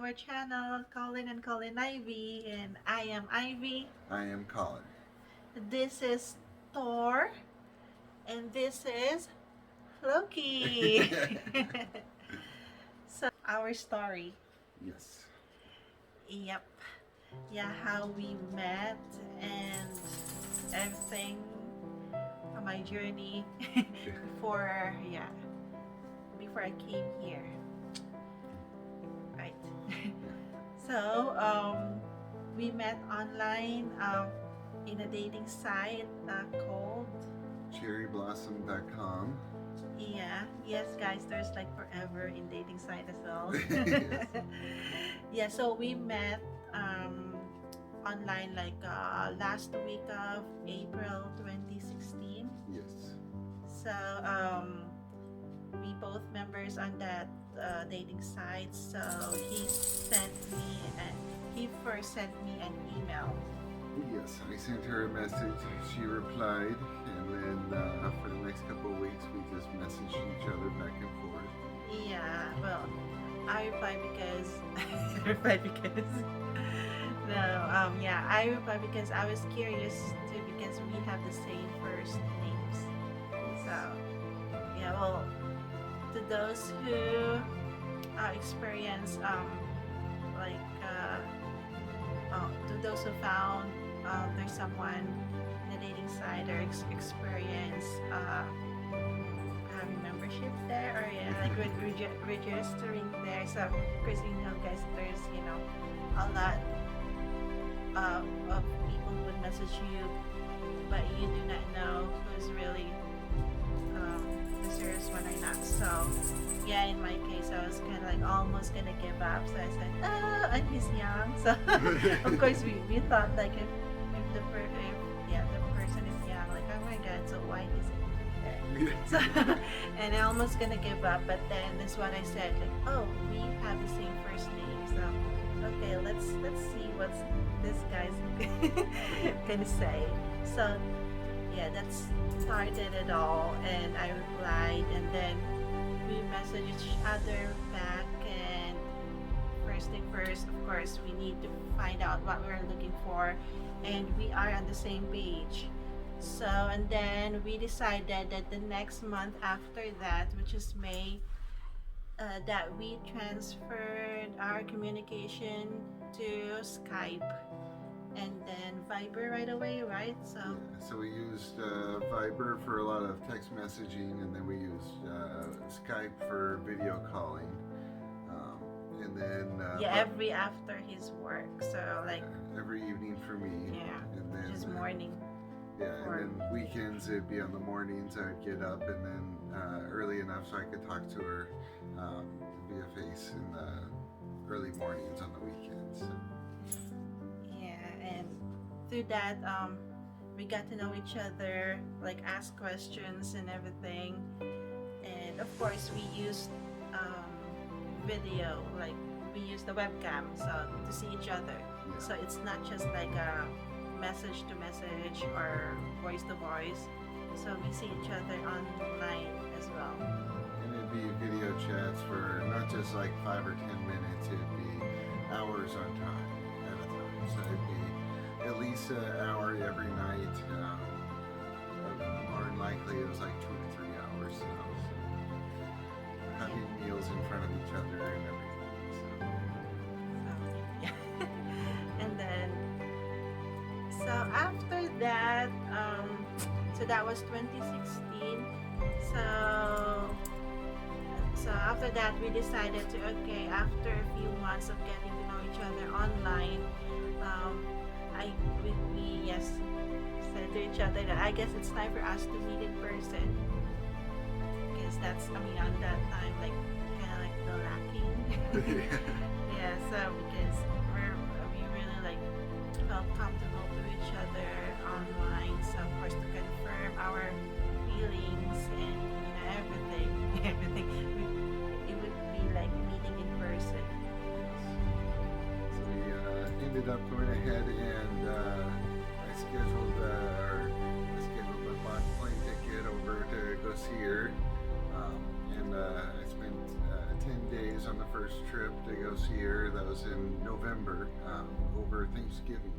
our channel, Colin and Colin Ivy, and I am Ivy. I am Colin. This is Thor, and this is Loki. So, our story. Yes. Yep. Yeah, how we met and everything on my journey before, before I came here. Right. So, we met online in a dating site called Cherryblossom.com. yes guys, there's like forever in dating site as well. Yes. Yeah, so we met online like last week of April 2016. Yes. So we both members on that dating site. So he first sent me an email. Yes, I sent her a message. She replied, and then for the next couple of weeks, we just messaged each other back and forth. Yeah, well, I replied because I replied because no, I replied because I was curious too because we have the same first names. So yeah, well, to those who experience like to those who found there's someone in a dating site or experience having membership there or like registering there. So of course guys, there's a lot of people who would message you, but you do not know who's really the serious one or not. So yeah, in my case, I was kind of like almost gonna give up. So I said, "Oh, and he's young." So of course we thought like if the person is young, like oh my god, so why is it there? So and I almost gonna give up, but then that's what I said, like, oh, we have the same first name, so okay, let's see what's this guy's gonna say. So yeah, that started it all, and I replied, and then we messaged each other back, and first thing first, of course, we need to find out what we're looking for, and we are on the same page. So, and then we decided that the next month after that, which is May, that we transferred our communication to Skype and then Viber right away, right? So Yeah, so we used Viber for a lot of text messaging, and then we used Skype for video calling. And then every after his work, so like every evening for me. And then just morning. Yeah, and then weekends it'd be on the mornings. I'd get up and then early enough so I could talk to her via face in the early mornings on the weekends. So. Yeah, and through that, we got to know each other, like ask questions and everything. And of course, we used video, like we use the webcam, so to see each other. Yeah. So it's not just like a message to message or voice to voice. So we see each other online as well. And it'd be video chats for not just like 5 or 10 minutes, it'd be hours on time at a time. So it'd be at least an hour every night. More than likely it was like 2 to 3 hours. So having meals in front of each other and everything. Yeah. And then so after that, so that was 2016. So after that, we decided to after a few months of getting to know each other online, we said to each other that I guess it's time for us to meet in person, because that's on that time like kind of like the lacking. Yeah, so because we really like felt comfortable to each other online, so of course to confirm our feelings and everything it would be like meeting in person. So we ended up going ahead and I scheduled my plane ticket over to go see her, and I spent 10 days on the first trip to go see her. That was in November, over Thanksgiving.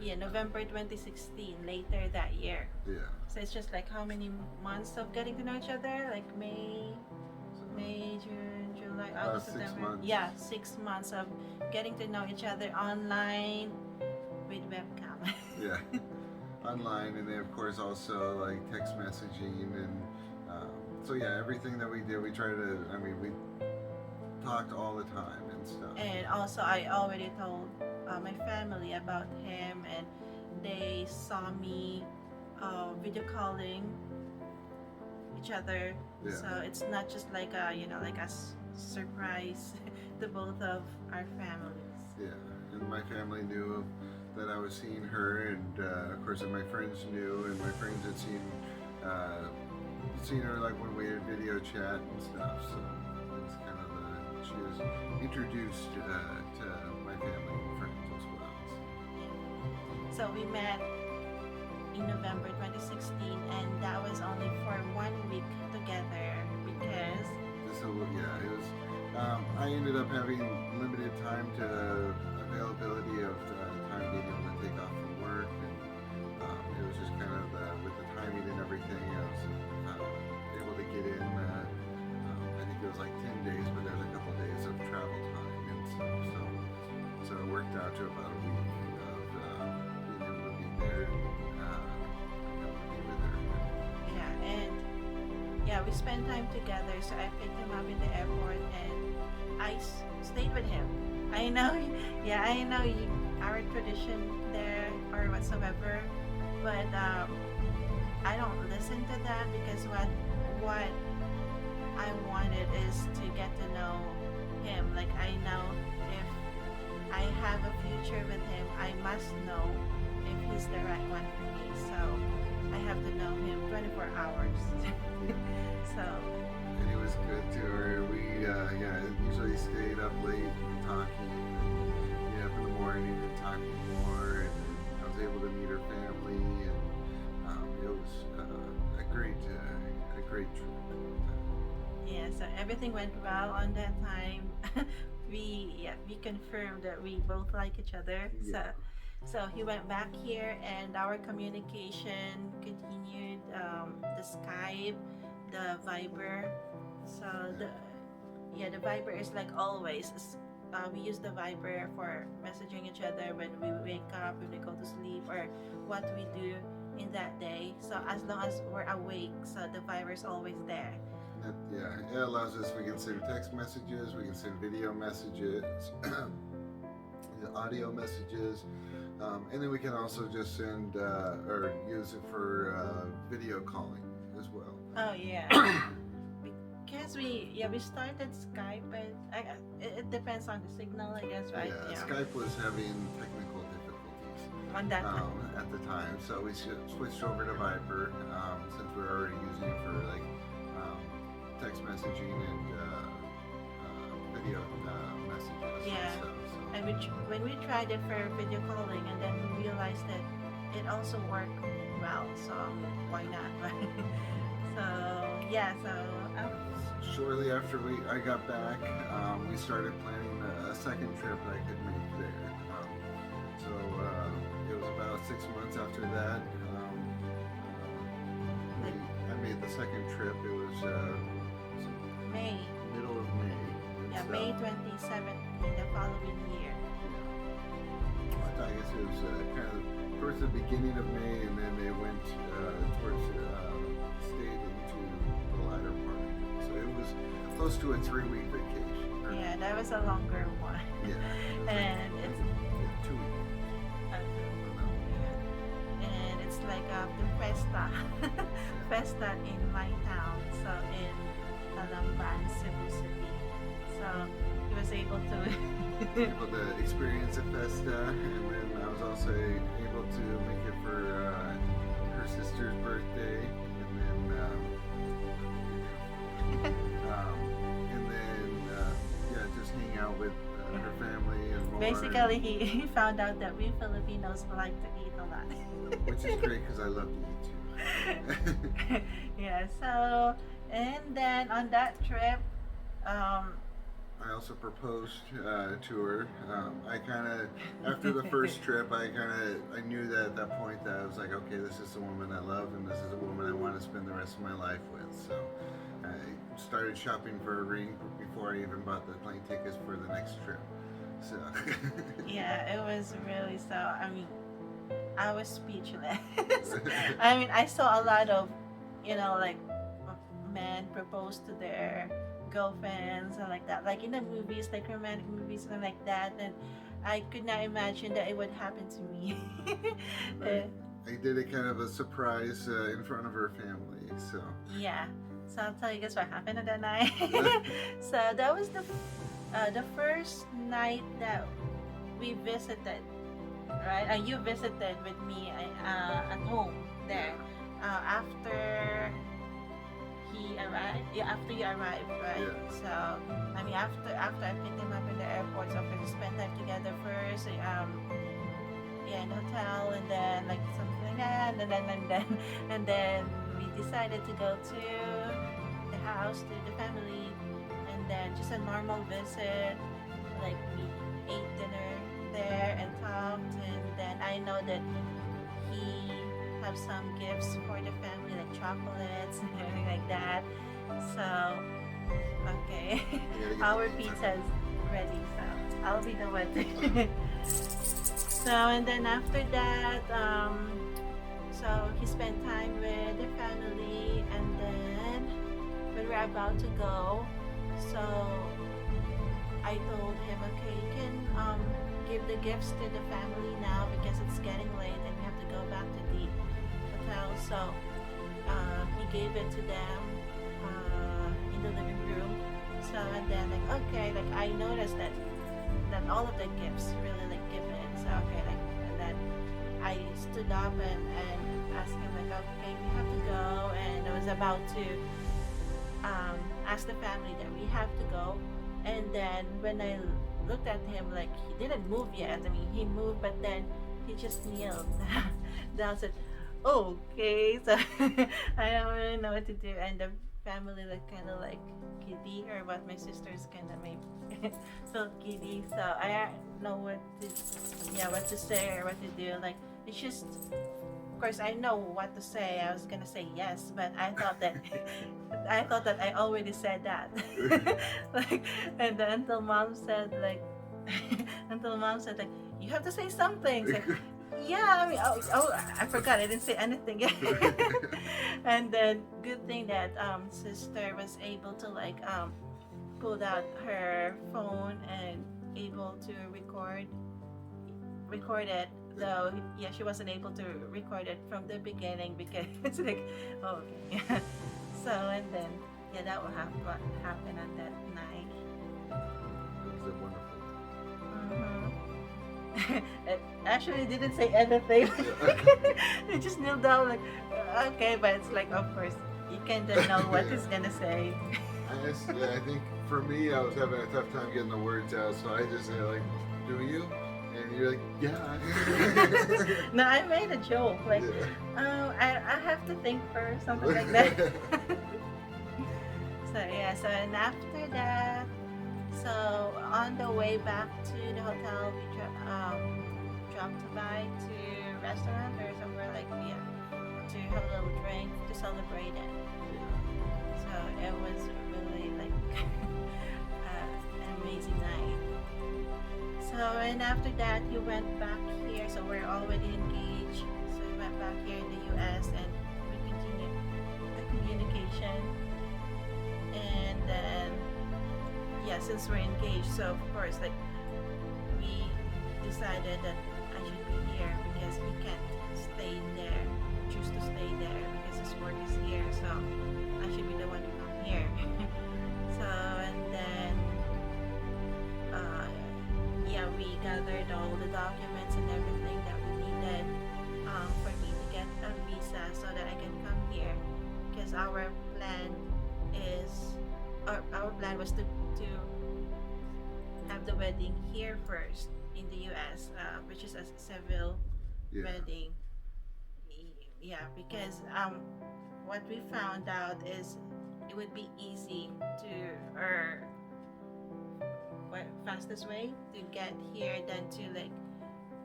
Yeah, November 2016, later that year. Yeah. So it's just like how many months of getting to know each other? Like May, June, July, August, 6 September. months. Yeah, 6 months of getting to know each other online with webcam. Yeah. Online, and then of course also like text messaging, and so yeah, everything that we did, we try to. I mean, we talked all the time and stuff. And also, I already told my family about him, and they saw me video calling each other. Yeah. So it's not just like a surprise to both of our families. Yeah, and my family knew that I was seeing her, and of course, my friends knew, and my friends had seen her like when we had video chat and stuff. So it was kind of she was introduced to my family and friends as well. So we met in November 2016, and that was only for 1 week together because It was. I ended up having limited time to availability of time being able to take off from work, and it was just kind of with the timing and everything. I was able to get in. I think it was like 10 days, but there's a couple days of travel time and stuff. So it worked out to about a week of being able to be there and be with her. yeah, and we spent time together. So I picked him up in the airport, and I stayed with him. I know, our tradition there or whatsoever, but I don't listen to that because what I wanted is to get to know him. Like, I know if I have a future with him, I must know if he's the right one for me. So I have to know him 24 hours. So. And he was good to her. We usually stayed up late and talking, and up in the morning and talking more, and I was able to meet her family, and it was a great trip. Yeah, so everything went well on that time. we confirmed that we both like each other. Yeah. So he went back here, and our communication continued. The Skype, the Viber. So the Viber is like always. We use the Viber for messaging each other when we wake up, when we go to sleep, or what we do in that day. So as long as we're awake, so the Viber is always there. It allows us. We can send text messages. We can send video messages, audio messages. And then we can also just send or use it for video calling as well. Oh yeah. Because we started Skype, but it depends on the signal, I guess, right? Yeah, Skype was having technical difficulties On that time. at the time, so we switched over to Viber since we were already using it for like text messaging and video messages. Yeah. And stuff, so. And when we tried it for video calling, and then we realized that it also worked well, so why not? Shortly after I got back, we started planning a second trip I could make there. It was about 6 months after that. I made the second trip. It was May. middle of May. Yeah, May 2017, the following year. I guess it was kind of towards the beginning of May, and then they went stayed into the latter part of it. So it was close to a 3-week vacation. Yeah, that was a longer one. Yeah. And it's 2 weeks. And it's like the festa in my town, so in Talamban, Cebu City. So he was able to able to experience a festa, and then I was also able to make it for her sister's birthday, and then just hang out with her family and more. Basically, he found out that we Filipinos like to eat a lot. Which is great because I love to eat too. Yeah, so, and then on that trip, I also proposed to her. I kind of, after the first trip, I knew that at that point that I was like, okay, this is the woman I love, and this is a woman I want to spend the rest of my life with. So I started shopping for a ring before I even bought the plane tickets for the next trip. So. Yeah, it was really so. I mean, I was speechless. I mean, I saw a lot of, like men propose to their girlfriends and like that, like in the movies, like romantic movies and like that. And I could not imagine that it would happen to me. Right. I did a kind of a surprise in front of her family. So. Yeah. So I'll tell you guys what happened on that night. So that was the first night that we visited, right? You visited with me at home there. After he arrived, yeah, after you arrived, right? Yeah. So I mean, after I picked him up in the airport, so we spent time together first. Yeah, in the hotel, and then like something like that, and then we decided to go to the house, to the family, and then just a normal visit. Like we ate dinner there and talked, and then I know that he have some gifts for the family, like chocolates and everything like that. So okay, our pizza's ready, so I'll be the one. So and then after that, so he spent time with the family, and then when we're about to go, so I told him, okay, you can give the gifts to the family now because it's getting late and we have to go back to the hotel. So he gave it to them in the living room. So and then like okay, like I noticed that all of the gifts really like given. So okay, like and then I stood up and asked him like okay, we have to go, and I was about to ask the family that we have to go. And then when I looked at him, like he didn't move yet. I mean, he moved, but then he just kneeled down. Said, "Okay." So I don't really know what to do, and the family like kind of like giddy, or what my sister's kind of maybe felt giddy. So I don't know what to say or what to do. Like it's just. Of course, I know what to say. I was gonna say yes, but I thought that I already said that. Like, and then until mom said like, you have to say something. So, yeah, I mean, I forgot. I didn't say anything yet. And then good thing that sister was able to like pull out her phone and able to record it, though yeah, she wasn't able to record it from the beginning because it's like okay. So and then yeah, that will what happened on that night. It was wonderful. It actually didn't say anything. It just kneeled down like okay, but it's like of course you kind of know what he's gonna say. I think for me, I was having a tough time getting the words out, so I just said like, "Do you?" And you're like, "Yeah." No, I made a joke like, yeah. I have to think first, something like that. So yeah, so and after that, so on the way back to the hotel, we dropped by to a restaurant or somewhere like to have a little drink to celebrate it. So it was really like an amazing night. So and after that he went back here, so we're already engaged. So he went back here in the US and we continued the communication. And then yeah, since we're engaged, so of course like we decided that I should be here because he can't stay there, choose to stay there because his work is here. So I should be the one to come here. So and then yeah, we gathered all the documents and everything that we needed for me to get a visa so that I can come here, because our plan was to have the wedding here first in the US, which is a civil wedding. Yeah, because what we found out is it would be easy to, or fastest way to get here than to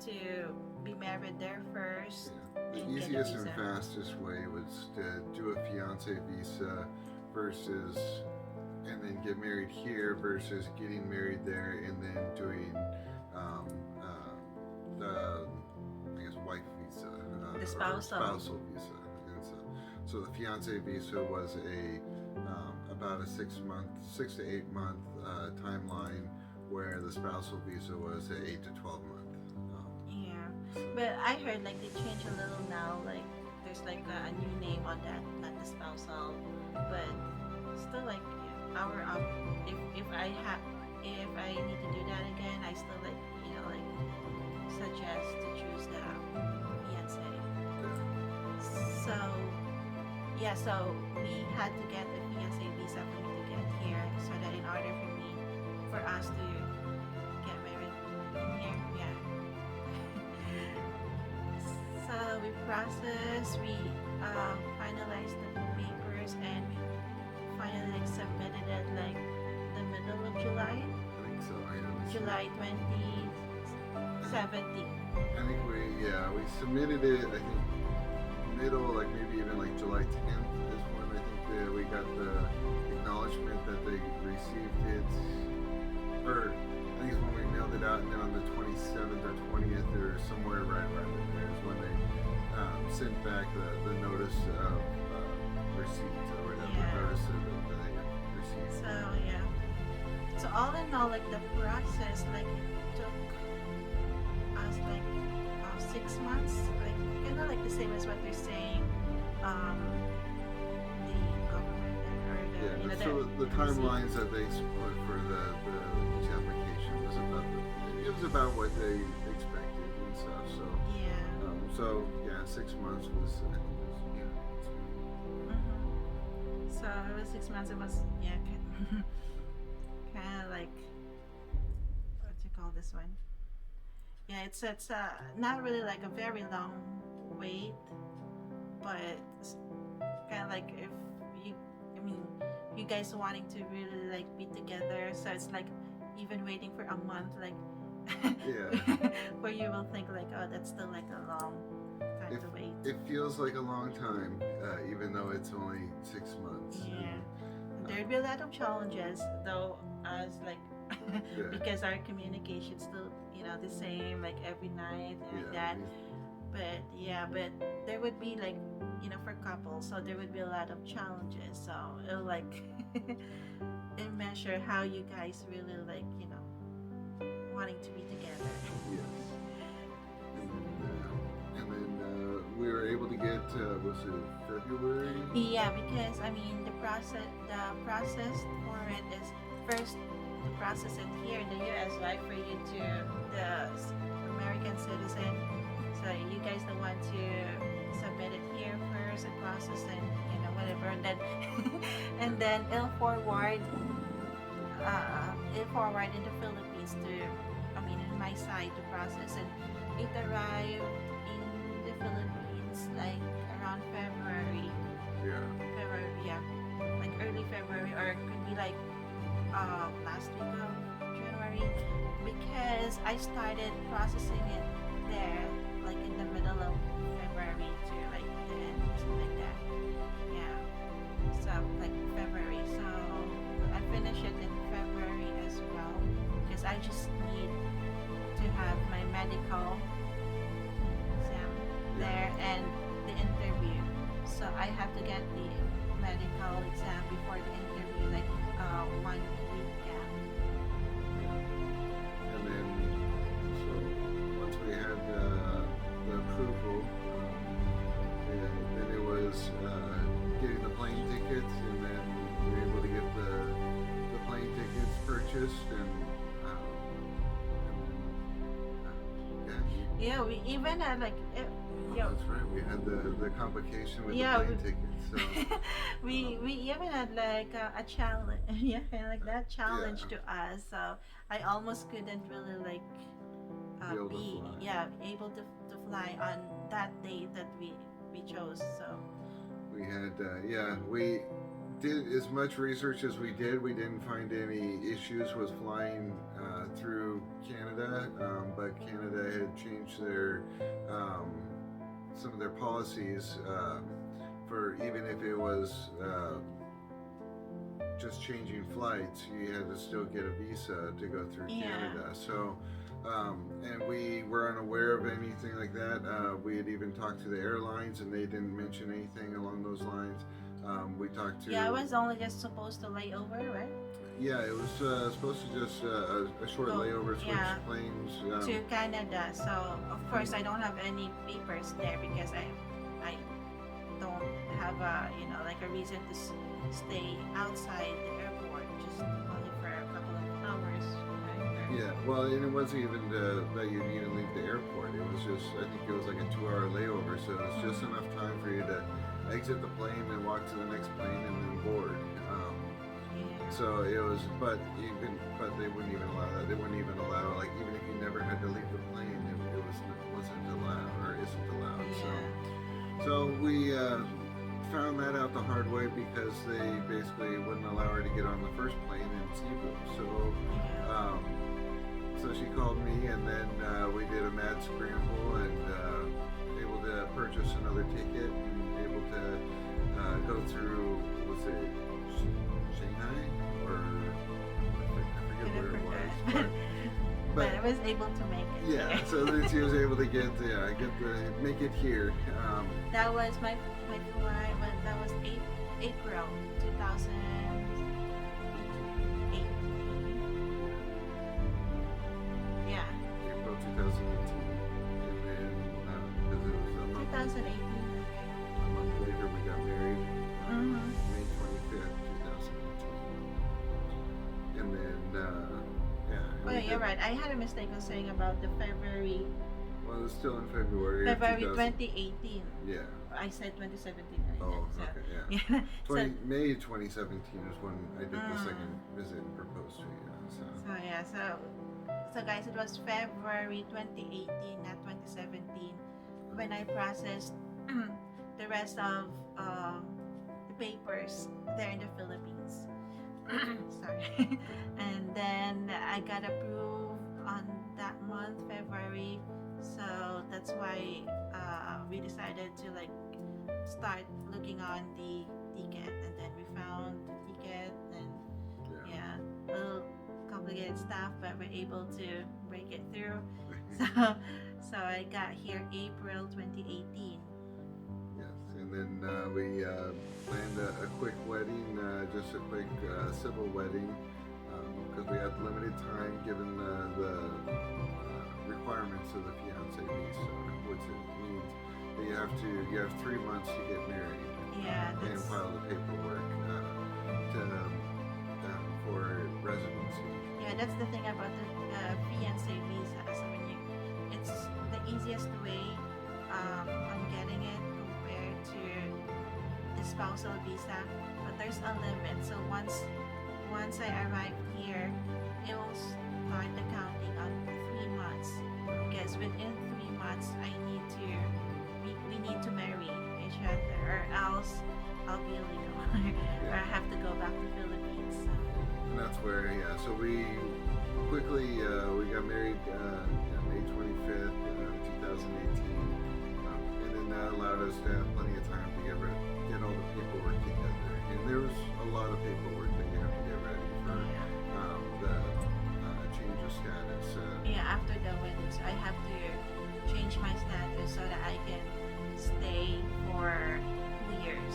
to be married there first Yeah. The and get a easiest and visa. fastest way was to do a fiance visa versus and then get married here versus getting married there and then doing um, the I guess wife visa The or spousal. spousal visa. And so the fiance visa was a about a 6 to 8 month timeline, where the spousal visa was a 8 to 12 month. Yeah, So, but I heard like they change a little now. Like there's like a new name on that, not the spousal, but still like yeah, our if I need to do that again, I still like like suggest to choose the fiance. So yeah, so we had to get a fiance visa for me to get here, so that in order for us to get married here, yeah. So we processed, we finalized the papers, and we finally like submitted it like the middle of July, I think so. July 2017. I think we submitted it. I think middle, like maybe even like July 10th is when I think we got the acknowledgement that they received it. Or I think it's when we mailed it out, and then on the 27th or 20th or somewhere right in there is when they sent back the notice of receipt or whatever. Yeah. Notice that they received. So yeah. So all in all, like the process, like it took us like 6 months, like kind of like the same as what they're saying, the government or the Yeah, you know so the embassy. timelines that they split for each application was about what they expected and stuff. So Yeah. yeah, 6 months was I think was yeah. So it was 6 months. It was yeah, kind of like what do you call this one? Yeah, it's not really like a very long wait, but kind of like if you, I mean, you guys wanting to really like be together, so it's like even waiting for a month, like Yeah. where you will think like, oh, that's still like a long time to wait. It feels like a long time, even though it's only 6 months. Yeah, there'd be a lot of challenges though, as like Yeah. because our communication's still the same like every night and like that. But there would be like for couples, so there would be a lot of challenges. So it'll like it measure how you guys really like wanting to be together. Yes. And then we were able to get was it February? Yeah, because I mean the process for it is first to process it here in the U.S. right for you to the American citizen. So you guys the one to submit it here first and process and whatever, and then and then it'll forward in the Philippines to in my side to process, and it arrived in the Philippines like around February. Yeah. February, yeah, like early February, or it could be like last week of January, because I started processing it there like in the middle of February to like the end, something like that. Yeah, so like February. So I finished it in February as well, because I just need to have my medical exam there and the interview. So I have to get the medical exam before the interview, like 1 week gap. And then, so once we had the approval, then it was getting the plane tickets, and then we were able to get the plane tickets purchased, and Yeah, we even had like yeah. That's right. We had the complication with Yeah, the plane tickets. So we even had like a challenge, yeah, like that challenge Yeah. to us. So I almost couldn't really like Be able to fly. able to fly on that day that we chose. So we had did as much research as we did. We didn't find any issues with flying through Canada, but Canada had changed their some of their policies for even if it was just changing flights, you had to still get a visa to go through Canada. So, and we were unaware of anything like that. We had even talked to the airlines, and they didn't mention anything along those lines. We talked to. Yeah, it was only just supposed to lay over, right? Yeah, it was supposed to just a short layover, switch planes to Canada. So of course I don't have any papers there because I don't have a like a reason to stay outside the airport just only for a couple of hours. Right? Yeah, well, and it wasn't even that you need to leave the airport. It was just I think it was like a 2-hour layover, so it's just enough time for you to exit the plane and walk to the next plane and then board. So it was, but they wouldn't even allow that. They wouldn't even allow even if you never had to leave the plane, it wasn't allowed or isn't allowed. Yeah. So we found that out the hard way because they basically wouldn't allow her to get on the first plane in Cebu. So she called me, and then we did a mad scramble and able to purchase another ticket and able to go through, was it Shanghai? Or I forget where it was. But I was able to make it. Yeah, so then she was able to make it here. That was my flight. That was April 2008. Yeah. April 2018, and then because it was a month. 2018. A month later, we got married. May 25th, 2018. And then, Oh, yeah, you're right. I had a mistake on saying about the February. Well, it was still in February. February 2018. Yeah. I said 2017. Right? Oh, So, okay, yeah. May 2017 is when I did the second visit and proposed to you. So guys, it was February 2018, not 2017, when I processed the rest of the papers there in the Philippines. Sorry. And then I got approved on that month, February. So that's why we decided to start looking on the ticket, and then we found the ticket, and a little complicated stuff, but we're able to break it through. So I got here April 2018. Yes, and then we planned a quick wedding, just a quick civil wedding, because we had limited time given the requirements of the fiancé visa, which it means that you have 3 months to get married. Yeah, and file the paperwork for residency. Yeah, that's the thing about the fiancé visa. So it's the easiest way on getting it compared to the spousal visa, but there's a limit. So once I arrive here, it will start the counting on 3 months, because within 3 months we need to marry each other, or else I'll be illegal or I have to go back to Philippines. So. And that's where so we quickly we got married May 25th, 2018, and then that allowed us to have plenty of time to get all the paperwork together. And there was a lot of paperwork that you have to get ready for the change of status. After the wedding, so I have to change my status so that I can stay for 2 years.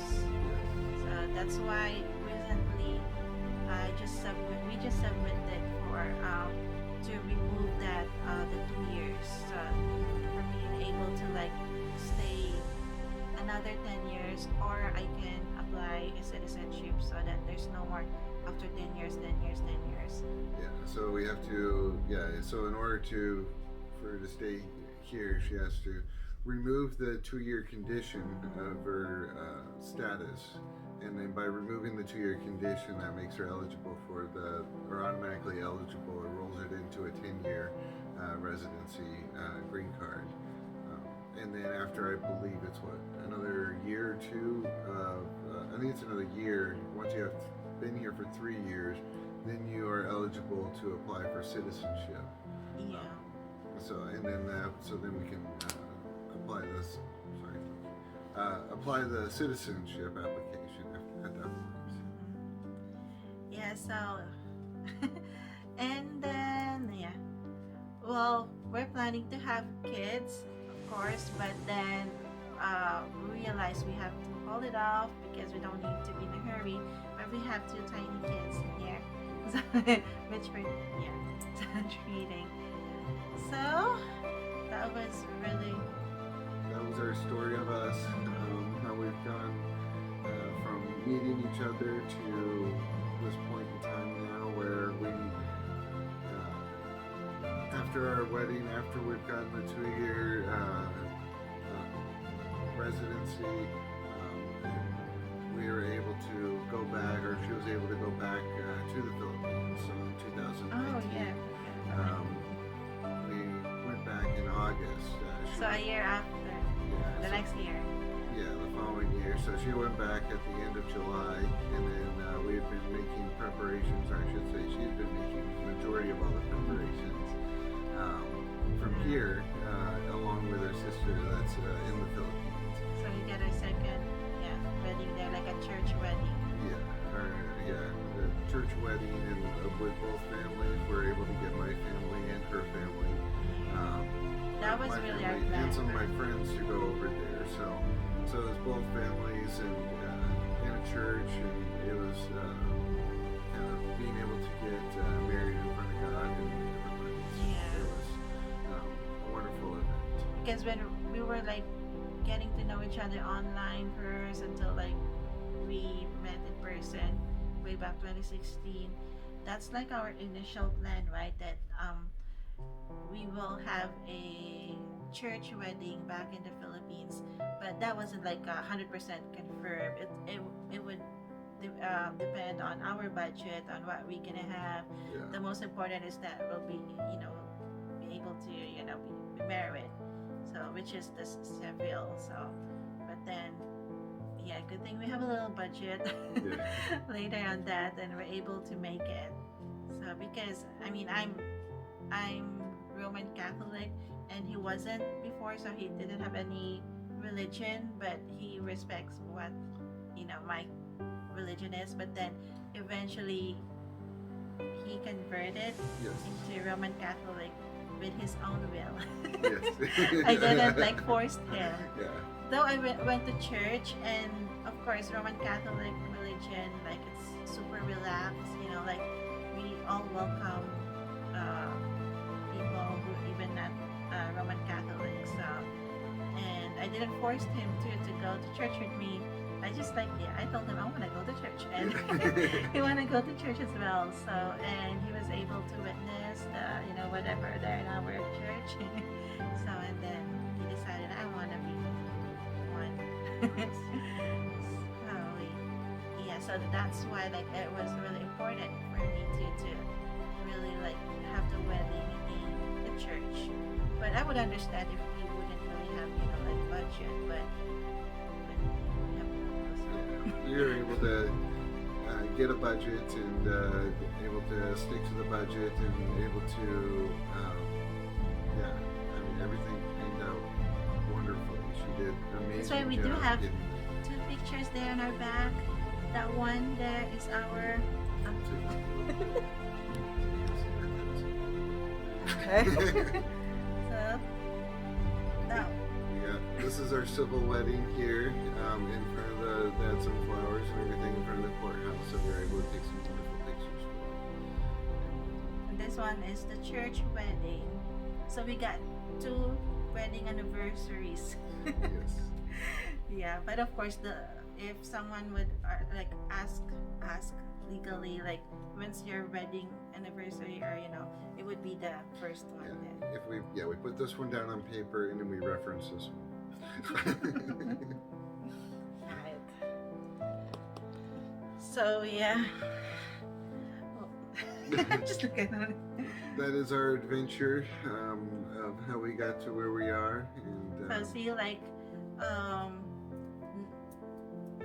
So that's why recently we just submitted for to remove that the 2 years, for being able to stay another 10 years, or I can apply a citizenship so that there's no more after 10 years. Yeah, so we have to so in order for her to stay here, she has to remove the 2-year condition of her status, and then by removing the 2-year condition, that makes her eligible or automatically eligible, or rolls it into a 10-year residency green card. and then after, I believe it's another year or two of, I think it's another year. Once you have been here for 3 years, then you are eligible to apply for citizenship. Yeah. So then we can apply this. Apply the citizenship application at that point. Yeah. So, and then yeah. Well, we're planning to have kids, of course, but then we realize we have to hold it off because we don't need to be in a hurry. But we have 2 tiny kids here, so, which we're treating. So that was really. That was our story of us, how we've gone from meeting each other to this point in time now where we, after our wedding, after we've gotten the 2-year residency, we were able to go back, or she was able to go back to the Philippines in 2019. Oh yeah. We went back in August. So a year after, the next year. Yeah, the following year. So she went back at the end of July, and then we had been making preparations, or I should say she had been making the majority of all the preparations from here, along with her sister that's in the Philippines. So we got our second, wedding there, like a church wedding. The church wedding, and with both families, we're able to get my family and her family. That was really our plan. And some of my friends to go over there. So it was both families and in a church, and it was kind of being able to get married in front of God and everybody. It was a wonderful event. Because when we were like getting to know each other online first until like we met in person way back 2016, that's like our initial plan, right? That we will have a church wedding back in the Philippines, but that wasn't like 100% confirmed. It would depend on our budget, on what we're gonna have. Yeah. The most important is that we'll be be able to be married, so which is the civil. So but then good thing we have a little budget later on that, and we're able to make it. So because I'm Roman Catholic, and he wasn't before, so he didn't have any religion, but he respects what my religion is. But then eventually he converted into Roman Catholic with his own will. Yes. I didn't like force him. Yeah. Though I went to church, and of course Roman Catholic religion, like it's super relaxed, like we all welcome people who even not Roman Catholic. So, and I didn't force him to go to church with me. I just I told him I want to go to church, and he want to go to church as well. So, and he was able to witness whatever there in our church. So, and then he decided I want to be one. So that's why it was really important for me to really have the wedding in the church. But I would understand if we wouldn't really have budget, but we have to. You're able to get a budget, and able to stick to the budget, and able to everything panned out wonderfully. She did an amazing job. That's why we do have 2 pictures there on our back. That one there is our so now this is our civil wedding here, in front of they had some flowers and everything in front of the courthouse, so we were able to take some wonderful pictures. And this one is the church wedding. So we got 2 wedding anniversaries. Yes. Yeah, but of course if someone would ask legally, when's your wedding anniversary, or it would be the first one. Yeah. If we put this one down on paper, and then we reference this one. Right. So just look at it. That is our adventure of how we got to where we are, and Yeah. So see, like,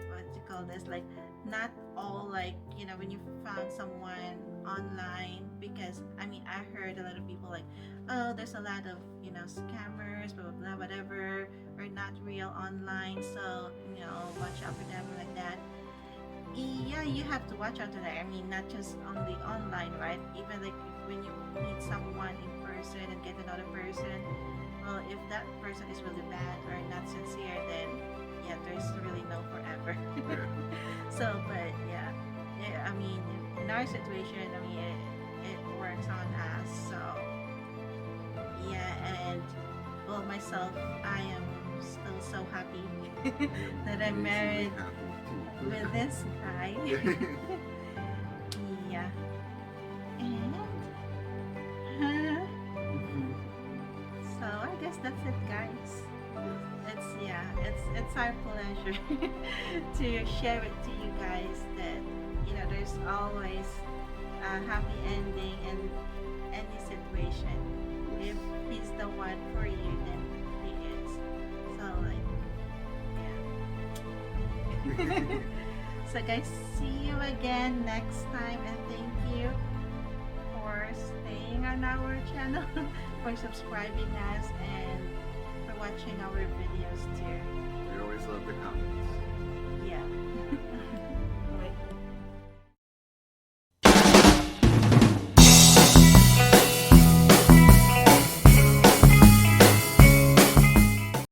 what do you call this? Like, not all, like, when you found someone online, because I mean, I heard a lot of people like, oh, there's a lot of scammers, blah blah blah, whatever, or not real online. So watch out for them like that. Yeah, you have to watch out for that. I mean, not just only online, right? Even like when you meet someone in person and get another person, well, if that person is really bad or not sincere, then yeah, there's really no forever. Yeah. So, but yeah, I mean, in our situation, I mean, it works on us. So, yeah, and well, myself, I am still so happy that I'm married with this guy. Yeah, and so I guess that's it, guys. It's our pleasure to share it to you guys that there's always a happy ending in any situation. If he's the one for you, then he is. So like, yeah. So guys, see you again next time, and thank you for staying on our channel, for subscribing us, and for watching our videos too. We always love the comments. Yeah.